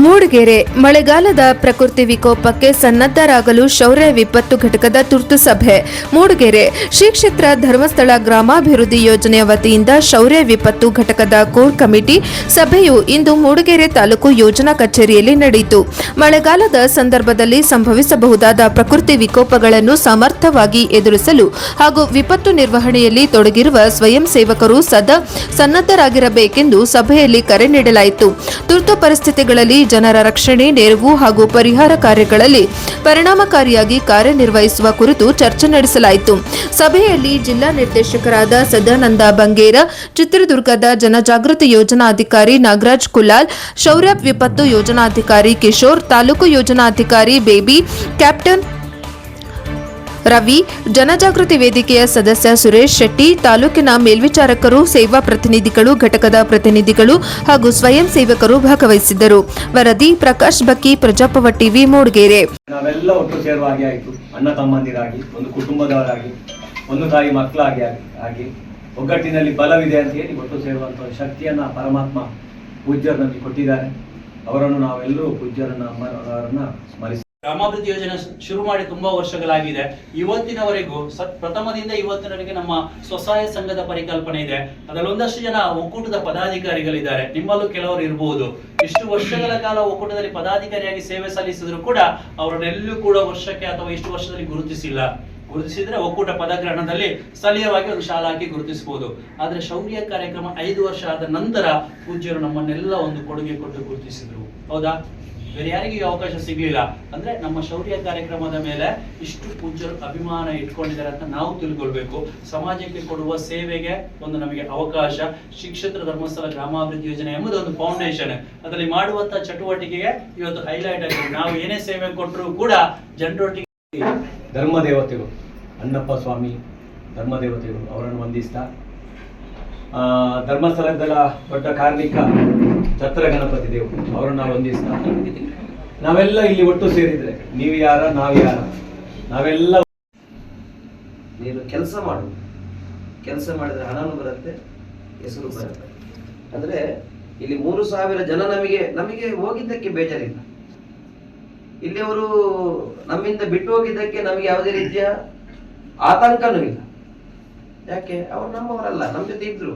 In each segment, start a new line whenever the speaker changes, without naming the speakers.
ಮೂಡಿಗೆರೆ ಮಳೆಗಾಲದ ಪ್ರಕೃತಿ ವಿಕೋಪಕ್ಕೆ ಸನ್ನದ್ಧರಾಗಲು ಶೌರ್ಯ ವಿಪತ್ತು ಘಟಕದ ತುರ್ತು ಸಭೆ. ಮೂಡಿಗೆರೆ ಶ್ರೀ ಕ್ಷೇತ್ರ ಧರ್ಮಸ್ಥಳ ಗ್ರಾಮಾಭಿವೃದ್ಧಿ ಯೋಜನೆಯ ವತಿಯಿಂದ ಶೌರ್ಯ ವಿಪತ್ತು ಘಟಕದ ಕೋರ್ ಕಮಿಟಿ ಸಭೆಯು ಇಂದು ಮೂಡಿಗೆರೆ ತಾಲೂಕು ಯೋಜನಾ ಕಚೇರಿಯಲ್ಲಿ ನಡೆಯಿತು. ಮಳೆಗಾಲದ ಸಂದರ್ಭದಲ್ಲಿ ಸಂಭವಿಸಬಹುದಾದ ಪ್ರಕೃತಿ ವಿಕೋಪಗಳನ್ನು ಸಮರ್ಥವಾಗಿ ಎದುರಿಸಲು ಹಾಗೂ ವಿಪತ್ತು ನಿರ್ವಹಣೆಯಲ್ಲಿ ತೊಡಗಿರುವ ಸ್ವಯಂ ಸೇವಕರು ಸದಾ ಸನ್ನದ್ಧರಾಗಿರಬೇಕೆಂದು ಸಭೆಯಲ್ಲಿ ಕರೆ ನೀಡಲಾಯಿತು. ತುರ್ತು ಪರಿಸ್ಥಿತಿಗಳಲ್ಲಿ ಜನರ ರಕ್ಷಣೆ, ನೆರವು ಹಾಗೂ ಪರಿಹಾರ ಕಾರ್ಯಗಳಲ್ಲಿ ಪರಿಣಾಮಕಾರಿಯಾಗಿ ಕಾರ್ಯನಿರ್ವಹಿಸುವ ಕುರಿತು ಚರ್ಚೆ ನಡೆಸಲಾಯಿತು. ಸಭೆಯಲ್ಲಿ ಜಿಲ್ಲಾ ನಿರ್ದೇಶಕರಾದ ಸದಾನಂದ ಬಂಗೇರ, ಚಿತ್ರದುರ್ಗದ ಜನಜಾಗೃತಿ ಯೋಜನಾಧಿಕಾರಿ ನಾಗರಾಜ್ ಕುಲಾಲ್, ಶೌರ್ಯ ವಿಪತ್ತು ಯೋಜನಾಧಿಕಾರಿ ಕಿಶೋರ್, ತಾಲೂಕು ಯೋಜನಾಧಿಕಾರಿ ಬೇಬಿ, ಕ್ಯಾಪ್ಟನ್ ರವಿ, ಜನಜಾಗೃತಿ ವೇದಿಕೆಯ ಸದಸ್ಯ ಸುರೇಶ್ ಶೆಟ್ಟಿ, ತಾಲೂಕಿನ ಮೇಲ್ವಿಚಾರಕರು, ಸೇವಾ ಪ್ರತಿನಿಧಿಗಳು, ಘಟಕದ ಪ್ರತಿನಿಧಿಗಳು ಹಾಗೂ ಸ್ವಯಂ ಸೇವಕರು ಭಾಗವಹಿಸಿದ್ದರು. ವರದಿ ಪ್ರಕಾಶ್ ಬಕ್ಕಿ, ಪ್ರಜಾಪವ ಟಿವಿ, ಮೂಡಿಗೆರೆ.
ನಾವೆಲ್ಲ ಒಟ್ಟು ಸೇರುವ ಹಾಗೆ ಆಯಿತು. ಅಣ್ಣ ತಮ್ಮಂದಿರಾಗಿ, ಒಂದು ಕುಟುಂಬದವರಾಗಿ, ಒಂದು ತಾಯಿ ಮಕ್ಕಳಾಗಿ ಒಗ್ಗಟ್ಟಿನಲ್ಲಿ ಬಲವಿದೆ ಅಂತ ಹೇಳಿ ಒಟ್ಟು ಸೇರುವಂತಹ ಶಕ್ತಿಯನ್ನ ಪರಮಾತ್ಮ ಪೂಜ್ಯರು ನಮಗೆ ಕೊಟ್ಟಿದ್ದಾರೆ. ಅವರನ್ನು ನಾವೆಲ್ಲರೂ ಪೂಜ್ಯರನ್ನ ಅವರನ್ನ ಸ್ಮರಿಸಿ.
ಗ್ರಾಮಾಭಿವೃದ್ಧಿ ಯೋಜನೆ ಶುರು ಮಾಡಿ ತುಂಬಾ ವರ್ಷಗಳಾಗಿದೆ. ಇವತ್ತಿನವರೆಗೂ ಪ್ರಥಮದಿಂದ ಇವತ್ತಿನವರೆಗೆ ನಮ್ಮ ಸ್ವಸಹಾಯ ಸಂಘದ ಪರಿಕಲ್ಪನೆ ಇದೆ. ಅದರಲ್ಲಿ ಒಂದಷ್ಟು ಜನ ಒಕ್ಕೂಟದ ಪದಾಧಿಕಾರಿಗಳಿದ್ದಾರೆ. ನಿಮ್ಮಲ್ಲೂ ಕೆಲವರು ಇರಬಹುದು. ಇಷ್ಟು ವರ್ಷಗಳ ಕಾಲ ಒಕ್ಕೂಟದಲ್ಲಿ ಪದಾಧಿಕಾರಿಯಾಗಿ ಸೇವೆ ಸಲ್ಲಿಸಿದ್ರು ಕೂಡ ಅವರನ್ನೆಲ್ಲೂ ಕೂಡ ವರ್ಷಕ್ಕೆ ಅಥವಾ ಇಷ್ಟು ವರ್ಷದಲ್ಲಿ ಗುರುತಿಸಿದ್ರೆ ಒಕ್ಕೂಟ ಪದಗ್ರಹಣದಲ್ಲಿ ಸ್ಥಳೀಯವಾಗಿ ಒಂದು ಶಾಲಾ ಹಾಕಿ ಗುರುತಿಸಬಹುದು. ಆದ್ರೆ ಶೌರ್ಯ ಕಾರ್ಯಕ್ರಮ 5 ವರ್ಷ ಆದ ನಂತರ ಪೂಜ್ಯರು ನಮ್ಮನ್ನೆಲ್ಲ ಒಂದು ಕೊಡುಗೆ ಕೊಟ್ಟು ಗುರುತಿಸಿದ್ರು. ಹೌದಾ? ಬೇರೆ ಯಾರಿಗೂ ಅವಕಾಶ ಸಿಗ್ಲಿಲ್ಲ. ಅಂದ್ರೆ ನಮ್ಮ ಶೌರ್ಯ ಕಾರ್ಯಕ್ರಮದ ಮೇಲೆ ಇಷ್ಟು ಪೂಜ್ಯರು ಅಭಿಮಾನ ಇಟ್ಕೊಂಡಿದ್ದಾರೆ ಅಂತ ನಾವು ತಿಳ್ಕೊಳ್ಬೇಕು. ಸಮಾಜಕ್ಕೆ ಕೊಡುವ ಸೇವೆಗೆ ಒಂದು ನಮಗೆ ಅವಕಾಶ. ಶ್ರೀ ಕ್ಷೇತ್ರ ಧರ್ಮಸ್ಥಳ ಗ್ರಾಮಾಭಿವೃದ್ಧಿ ಯೋಜನೆ ಎಂಬುದು ಒಂದು ಫೌಂಡೇಶನ್. ಅದರಲ್ಲಿ ಮಾಡುವಂತ ಚಟುವಟಿಕೆಗೆ ಇವತ್ತು ಹೈಲೈಟ್ ಆಗಿದೆ. ನಾವು ಏನೇ ಸೇವೆ ಕೊಟ್ಟರು ಕೂಡ ಜನರೊಟ್ಟಿಗೆ
ಧರ್ಮದೇವತೆಗಳು, ಅಣ್ಣಪ್ಪ ಸ್ವಾಮಿ ಧರ್ಮದೇವತೆಗಳು ಅವರನ್ನು ವಂದಿಸ್ತಾ, ಧರ್ಮಸ್ಥಳದ ದೊಡ್ಡ ಕಾರ್ಮಿಕ ಛತ್ರ ಗಣಪತಿ ದೇವರು ಅವರನ್ನ ವಂದಿಸ್ತಾ, ನಾವೆಲ್ಲ ಇಲ್ಲಿ ಒಟ್ಟು ಸೇರಿದ್ರೆ ನೀವು ಯಾರ ನಾವು ಯಾರ, ನಾವೆಲ್ಲ
ನೀನು ಕೆಲಸ ಮಾಡಿದ್ರೆ ಹಣನೂ ಬರುತ್ತೆ, ಹೆಸರು ಬರುತ್ತೆ. ಅಂದ್ರೆ ಇಲ್ಲಿ 3,000 ಜನ ನಮಗೆ ಹೋಗಿದ್ದಕ್ಕೆ ಬೇಜಾರಿಲ್ಲ. ಇಲ್ಲಿ ಅವರು ನಮ್ಮಿಂದ ಬಿಟ್ಟು ಹೋಗಿದ್ದಕ್ಕೆ ನಮಗೆ ಯಾವುದೇ ರೀತಿಯ ಆತಂಕನೂ ಇಲ್ಲ. ಯಾಕೆ? ಅವ್ರು ನಮ್ಮವರಲ್ಲ, ನಮ್ಮ ಜೊತೆ ಇದ್ರು.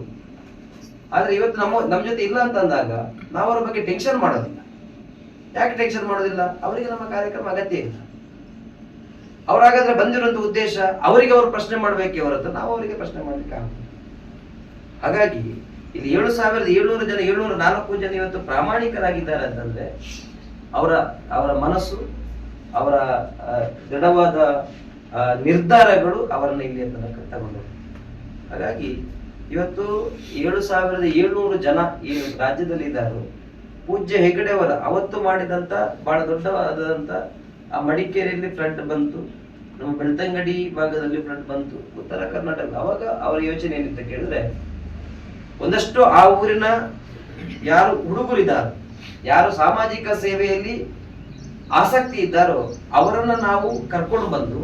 ಆದ್ರೆ ಇವತ್ತು ನಮ್ಮ ಜೊತೆ ಇಲ್ಲ ಅಂತ ಅಂದಾಗ ನಾವು ಅವ್ರ ಬಗ್ಗೆ ಟೆನ್ಷನ್ ಮಾಡೋದಿಲ್ಲ. ಯಾಕೆ ಟೆನ್ಷನ್ ಮಾಡೋದಿಲ್ಲ? ಅವರಿಗೆ ನಮ್ಮ ಕಾರ್ಯಕ್ರಮ ಅಗತ್ಯ ಇಲ್ಲ. ಅವ್ರಾಗಾದ್ರೆ ಬಂದಿರುವಂತ ಉದ್ದೇಶ ಅವರಿಗೆ ಅವ್ರು ಪ್ರಶ್ನೆ ಮಾಡ್ಬೇಕೆ ಹೊರತು ನಾವು ಅವರಿಗೆ ಪ್ರಶ್ನೆ ಮಾಡ್ಲಿಕ್ಕೆ ಆಗುತ್ತೆ. ಹಾಗಾಗಿ ಇಲ್ಲಿ 7,700 ಜನ 704 ಜನ ಇವತ್ತು ಪ್ರಾಮಾಣಿಕರಾಗಿದ್ದಾರೆ ಅಂತಂದ್ರೆ ಅವರ ಮನಸ್ಸು, ಅವರ ದೃಢವಾದ ನಿರ್ಧಾರಗಳು ಅವರನ್ನ ಇಲ್ಲಿ ತನಕ ತಗೊಂಡು. ಹಾಗಾಗಿ ಇವತ್ತು 7,700 ಜನ ಈ ರಾಜ್ಯದಲ್ಲಿ ಇದ್ದಾರೆ. ಪೂಜ್ಯ ಹೆಗಡೆ ಅವರ ಅವತ್ತು ಮಾಡಿದಂತ ಬಹಳ ದೊಡ್ಡವಾದಂತ ಆ ಮಡಿಕೇರಿಯಲ್ಲಿ ಫ್ಲಡ್ ಬಂತು, ನಮ್ಮ ಬೆಳ್ತಂಗಡಿ ಭಾಗದಲ್ಲಿ ಫ್ಲಡ್ ಬಂತು, ಉತ್ತರ ಕರ್ನಾಟಕ. ಅವಾಗ ಅವರ ಯೋಚನೆ ಏನಿತ್ತು ಕೇಳಿದ್ರೆ, ಒಂದಷ್ಟು ಆ ಊರಿನ ಯಾರು ಹುಡುಗರಿದ್ದಾರೆ, ಯಾರು ಸಾಮಾಜಿಕ ಸೇವೆಯಲ್ಲಿ ಆಸಕ್ತಿ ಇದ್ದಾರೋ ಅವರನ್ನ ನಾವು ಕರ್ಕೊಂಡು ಬಂದು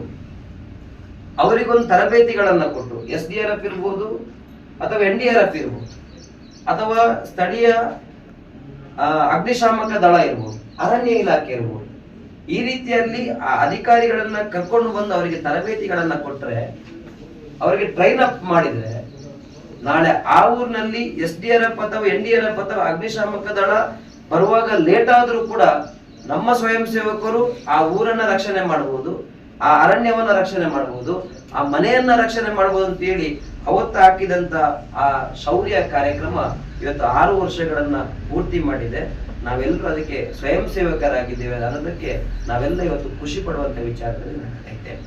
ಅವರಿಗೊಂದು ತರಬೇತಿಗಳನ್ನ ಕೊಟ್ಟು, SDRF ಇರ್ಬೋದು ಅಥವಾ NDRF ಇರ್ಬೋದು ಅಥವಾ ಸ್ಥಳೀಯ ಅಗ್ನಿಶಾಮಕ ದಳ ಇರ್ಬೋದು, ಅರಣ್ಯ ಇಲಾಖೆ ಇರ್ಬೋದು, ಈ ರೀತಿಯಲ್ಲಿ ಆ ಅಧಿಕಾರಿಗಳನ್ನ ಕರ್ಕೊಂಡು ಬಂದು ಅವರಿಗೆ ತರಬೇತಿಗಳನ್ನ ಕೊಟ್ರೆ, ಅವರಿಗೆ ಟ್ರೈನ್ ಅಪ್ ಮಾಡಿದ್ರೆ, ನಾಳೆ ಆ ಊರಿನಲ್ಲಿ SDRF ಅಥವಾ NDRF ಅಥವಾ ಅಗ್ನಿಶಾಮಕ ದಳ ಬರುವಾಗ ಲೇಟ್ ಆದ್ರೂ ಕೂಡ ನಮ್ಮ ಸ್ವಯಂ ಸೇವಕರು ಆ ಊರನ್ನ ರಕ್ಷಣೆ ಮಾಡಬಹುದು, ಆ ಅರಣ್ಯವನ್ನ ರಕ್ಷಣೆ ಮಾಡಬಹುದು, ಆ ಮನೆಯನ್ನ ರಕ್ಷಣೆ ಮಾಡಬಹುದು ಅಂತ ಹೇಳಿ ಅವತ್ತು ಹಾಕಿದಂತ ಆ ಶೌರ್ಯ ಕಾರ್ಯಕ್ರಮ ಇವತ್ತು 6 ವರ್ಷಗಳನ್ನ ಪೂರ್ತಿ ಮಾಡಿದೆ. ನಾವೆಲ್ಲರೂ ಅದಕ್ಕೆ ಸ್ವಯಂ ಸೇವಕರಾಗಿದ್ದೇವೆ ಅನ್ನೋದಕ್ಕೆ ನಾವೆಲ್ಲ ಇವತ್ತು ಖುಷಿ ಪಡುವಂತ ವಿಚಾರದಲ್ಲಿ ಇದ್ದೇವೆ.